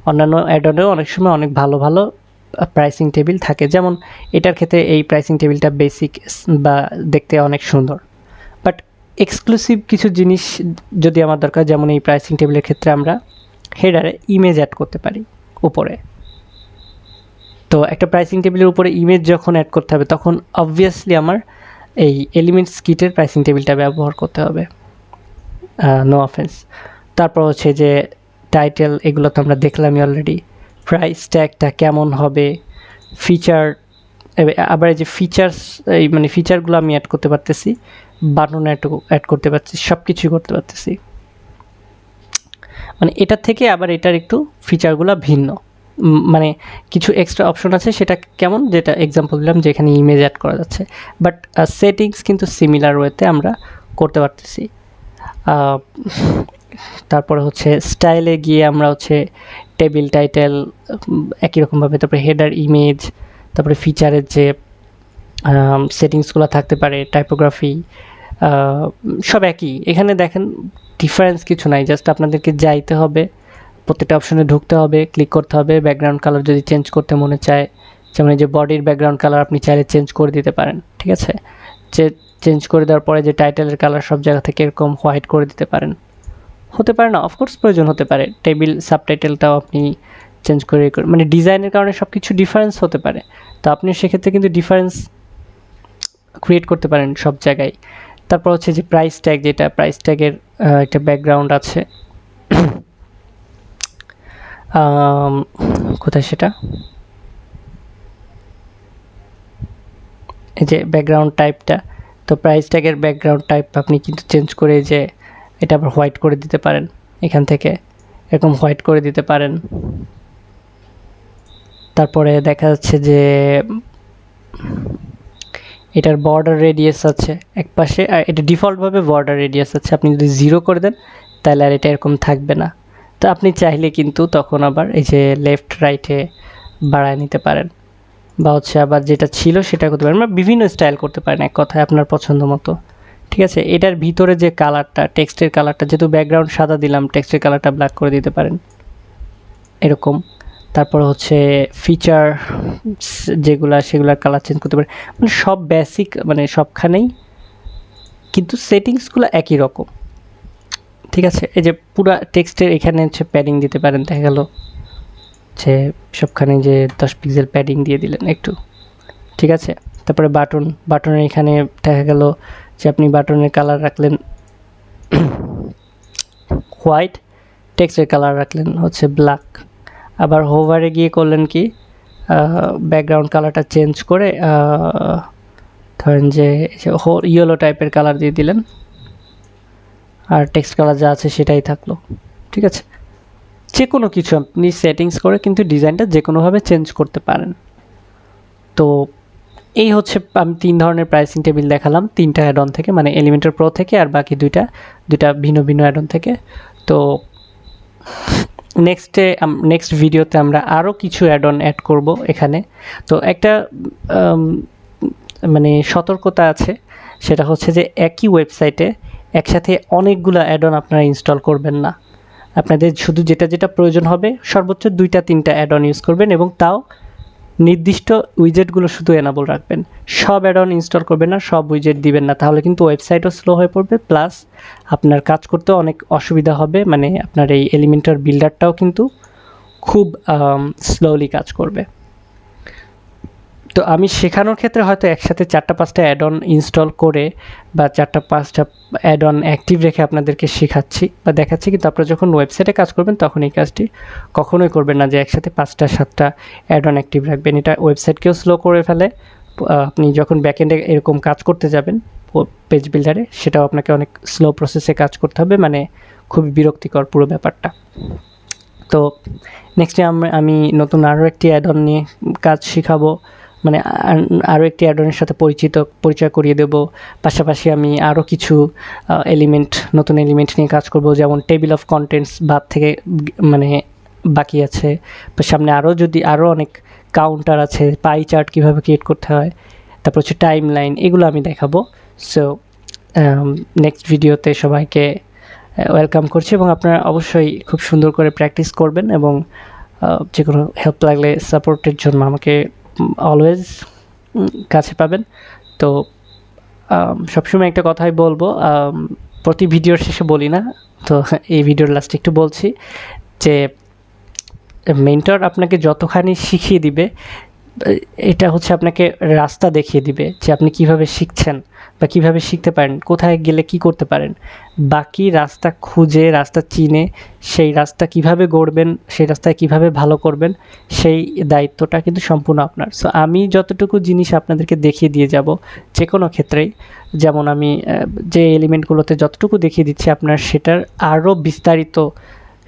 অন্যান্য অ্যাডনেও অনেক সময় অনেক ভালো ভালো প্রাইসিং টেবিল থাকে, যেমন এটার ক্ষেত্রে এই প্রাইসিং টেবিলটা বেসিক বা দেখতে অনেক সুন্দর। বাট এক্সক্লুসিভ কিছু জিনিস যদি আমার দরকার, যেমন এই প্রাইসিং টেবিলের ক্ষেত্রে আমরা হেডারে ইমেজ অ্যাড করতে পারি উপরে। তো একটা প্রাইসিং টেবিলের উপরে ইমেজ যখন অ্যাড করতে হবে, তখন অবভিয়াসলি আমার এই এলিমেন্টস কিটের প্রাইসিং টেবিলটা ব্যবহার করতে হবে, নো অফেন্স। তারপর হচ্ছে যে টাইটেল, এগুলো তো আমরা দেখলামই অলরেডি। প্রাইস ট্যাগটা কেমন হবে, ফিচার, আবার এই যে ফিচার্স, এই মানে ফিচারগুলো আমি অ্যাড করতে পারতেছি, বাটন অ্যাড করতে পারছি, সব কিছুই করতে পারতেছি। মানে এটার থেকে আবার এটার একটু ফিচারগুলো ভিন্ন, মানে কিছু এক্সট্রা অপশন আছে, সেটা কেমন, যেটা এক্সাম্পল দিলাম যে এখানে ইমেজ অ্যাড করা যাচ্ছে, বাট সেটিংস কিন্তু সিমিলার ওয়েতে আমরা করতে পারতেছি। তারপরে হচ্ছে স্টাইলে গিয়ে আমরা হচ্ছে টেবিল টাইটেল একই রকমভাবে, তারপরে হেডার, ইমেজ, তারপরে ফিচারের যে সেটিংসগুলো থাকতে পারে, টাইপোগ্রাফি, সব একই। এখানে দেখেন ডিফারেন্স কিছু নাই, জাস্ট আপনাদেরকে যাইতে হবে, প্রত্যেকটা অপশনে ঢুকতে হবে, ক্লিক করতে হবে। ব্যাকগ্রাউন্ড কালার যদি চেঞ্জ করতে মনে চায়, যেমন এই যে বডির ব্যাকগ্রাউন্ড কালার আপনি চাইলে চেঞ্জ করে দিতে পারেন, ঠিক আছে। যে চেঞ্জ করে দেওয়ার পরে যে টাইটেলের কালার সব জায়গা থেকে এরকম হোয়াইট করে দিতে পারেন, হতে পারে না, অফকোর্স প্রয়োজন হতে পারে। টেবিল সাবটাইটেলটাও আপনি চেঞ্জ করে, মানে ডিজাইনের কারণে সব কিছু ডিফারেন্স হতে পারে, তো আপনি সেক্ষেত্রে কিন্তু ডিফারেন্স ক্রিয়েট করতে পারেন সব জায়গায়। তারপর হচ্ছে যে প্রাইস ট্যাগ, যেটা প্রাইস ট্যাগের একটা ব্যাকগ্রাউন্ড আছে, কোথায় সেটা, এই যে ব্যাকগ্রাউন্ড টাইপটা। তো প্রাইস ট্যাগের ব্যাকগ্রাউন্ড টাইপ আপনি কিন্তু চেঞ্জ করে যে এটা আবার হোয়াইট করে দিতে পারেন, এখান থেকে এরকম হোয়াইট করে দিতে পারেন। তারপরে দেখা যাচ্ছে যে এটার বর্ডার রেডিয়াস আছে এক পাশে, আর এটা ডিফল্টভাবে বর্ডার রেডিয়াস আছে, আপনি যদি 0 করে দেন তাহলে আর এটা এরকম থাকবে না। তো আপনি চাইলে কিন্তু তখন আবার এই যে লেফট রাইটে বাড়ায় নিতে পারেন, বা হচ্ছে আবার যেটা ছিল সেটা করতে পারেন, বা বিভিন্ন স্টাইল করতে পারেন, এক কথায় আপনার পছন্দ মতো, ঠিক আছে, এটার ভিতরে যে কালারটা, টেক্সটের কালারটা, যেহেতু ব্যাকগ্রাউন্ড সাদা দিলাম, টেক্সটের কালারটা ব্ল্যাক করে দিতে পারেন এরকম। তারপর হচ্ছে ফিচার যেগুলা, সেগুলার কালার চেঞ্জ করতে পারেন, মানে সব বেসিক, মানে সবখানেই, কিন্তু সেটিংসগুলো একই রকম। ঠিক আছে, এই যে পুরা টেক্সটের এখানে হচ্ছে প্যাডিং দিতে পারেন, দেখা গেল যে সবখানে যে 10 পিক্সেল প্যাডিং দিয়ে দিলেন একটু। ঠিক আছে, তারপরে বাটনের এখানে দেখা গেল যে আপনি বাটনের কালার রাখলেন হোয়াইট, টেক্সটের কালার রাখলেন হচ্ছে ব্ল্যাক। আবার হোভারে গিয়ে করলেন কি, ব্যাকগ্রাউন্ড কালারটা চেঞ্জ করে ধরেন যে ইয়েলো টাইপের কালার দিয়ে দিলেন, আর টেক্সট কালার যা আছে সেটাই থাকলো। ঠিক আছে, যে কোনো কিছু আপনি সেটিংস করে কিন্তু ডিজাইনটা যে কোনোভাবে চেঞ্জ করতে পারেন। তো এই হচ্ছে আমি 3 ধরনের প্রাইসিং টেবিল দেখালাম 3টা অ্যাড-অন থেকে, মানে এলিমেন্টর প্রো থেকে, আর বাকি দুইটা ভিন্ন ভিন্ন অ্যাড-অন থেকে। তো নেক্সট ভিডিওতে আমরা আরও কিছু অ্যাড-অন অ্যাড করব এখানে। তো একটা মানে সতর্কতা আছে, সেটা হচ্ছে যে একই ওয়েবসাইটে একসাথে অনেকগুলো অ্যাড-অন আপনারা ইনস্টল করবেন না। আপনাদের শুধু যেটা প্রয়োজন হবে সর্বোচ্চ 2-3টা অ্যাড-অন ইউজ করবেন, এবং তাও নির্দিষ্ট উইজেটগুলো শুধু এনাবল রাখবেন। সব অ্যাড-অন ইনস্টল করবেন না, সব উইজেট দিবেন না, তাহলে কিন্তু ওয়েবসাইটও স্লো হয়ে পড়বে, প্লাস আপনার কাজ করতেও অনেক অসুবিধা হবে। মানে আপনার এই এলিমেন্টর বিল্ডারটাও কিন্তু খুব স্লোলি কাজ করবে। তো আমি শেখানোর ক্ষেত্রে হয়তো একসাথে 4-5টা অ্যাড-অন ইনস্টল করে বা 4-5টা অ্যাড-অন অ্যাক্টিভ রেখে আপনাদেরকে শেখাচ্ছি বা দেখাচ্ছি, কিন্তু আপনারা যখন ওয়েবসাইটে কাজ করবেন তখন এই কাজটি কখনোই করবেন না যে একসাথে 5টা-7টা অ্যাড-অন অ্যাক্টিভ রাখবেন। এটা ওয়েবসাইটকেও স্লো করে ফেলে। আপনি যখন ব্যাকএন্ডে এরকম কাজ করতে যাবেন পেজ বিল্ডারে, সেটাও আপনাকে অনেক স্লো প্রসেসে কাজ করতে হবে, মানে খুবই বিরক্তিকর পুরো ব্যাপারটা। তো নেক্সটে আমি নতুন আরও একটি অ্যাড-অন নিয়ে কাজ শেখাবো, মানে আরও একটি অ্যাড-অনের সাথে পরিচয় করিয়ে দেব। পাশাপাশি আমি আরও কিছু নতুন এলিমেন্ট নিয়ে কাজ করব, যেমন টেবিল অফ কন্টেন্টস বাদ থেকে মানে বাকি আছে। সামনে আরও অনেক কাউন্টার আছে, পাই চার্ট কীভাবে ক্রিয়েট করতে হয়, তারপর হচ্ছে টাইম লাইন, এগুলো আমি দেখাবো। সো নেক্সট ভিডিওতে সবাইকে ওয়েলকাম করছি, এবং আপনারা অবশ্যই খুব সুন্দর করে প্র্যাকটিস করবেন, এবং যে কোনো হেল্প লাগলে সাপোর্টের জন্য আমাকে অলওয়েজ কাছে পাবেন। তো সবসময় একটা কথাই বলবো, প্রতি ভিডিওর শেষে বলি না, তো এই ভিডিওর লাস্টে একটু বলছি যে মেন্টর আপনাকে যতখানি শিখিয়ে দিবে, এটা হচ্ছে আপনাকে রাস্তা দেখিয়ে দিবে যে আপনি কিভাবে শিখছেন বা কিভাবে শিখতে পারেন, কোথায় গেলে কি করতে পারেন। বাকি রাস্তা খুঁজে, রাস্তা চিনে, সেই রাস্তা কিভাবে গড়বেন, সেই রাস্তায় কিভাবে ভালো করবেন, সেই দায়িত্বটা কিন্তু সম্পূর্ণ আপনার। সো আমি যতটুকু জিনিস আপনাদেরকে দেখিয়ে দিয়ে যাব যে কোনো ক্ষেত্রেই, যেমন আমি যে এলিমেন্টগুলোতে যতটুকু দেখিয়ে দিচ্ছি, আপনার সেটার আরও বিস্তারিত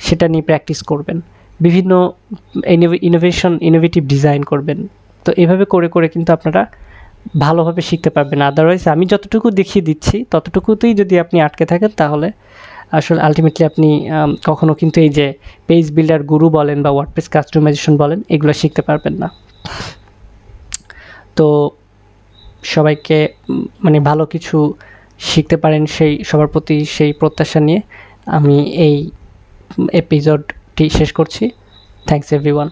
সেটা নিয়ে প্র্যাকটিস করবেন, বিভিন্ন ইনোভেটিভ ডিজাইন করবেন। তো এভাবে করে করে কিন্তু আপনারা ভালোভাবে শিখতে পারবেন। আদারওয়াইজ আমি যতটুকু দেখিয়ে দিচ্ছি ততটুকুতেই যদি আপনি আটকে থাকেন, তাহলে আসলে আলটিমেটলি আপনি কখনো কিন্তু এই যে পেজ বিল্ডার গুরু বলেন বা ওয়ার্ডপ্রেস কাস্টমাইজেশন বলেন, এগুলো শিখতে পারবেন না। তো সবাইকে মানে ভালো কিছু শিখতে পারেন সবার প্রতি সেই প্রত্যাশা নিয়ে আমি এই এপিসোডটি শেষ করছি। Thanks everyone.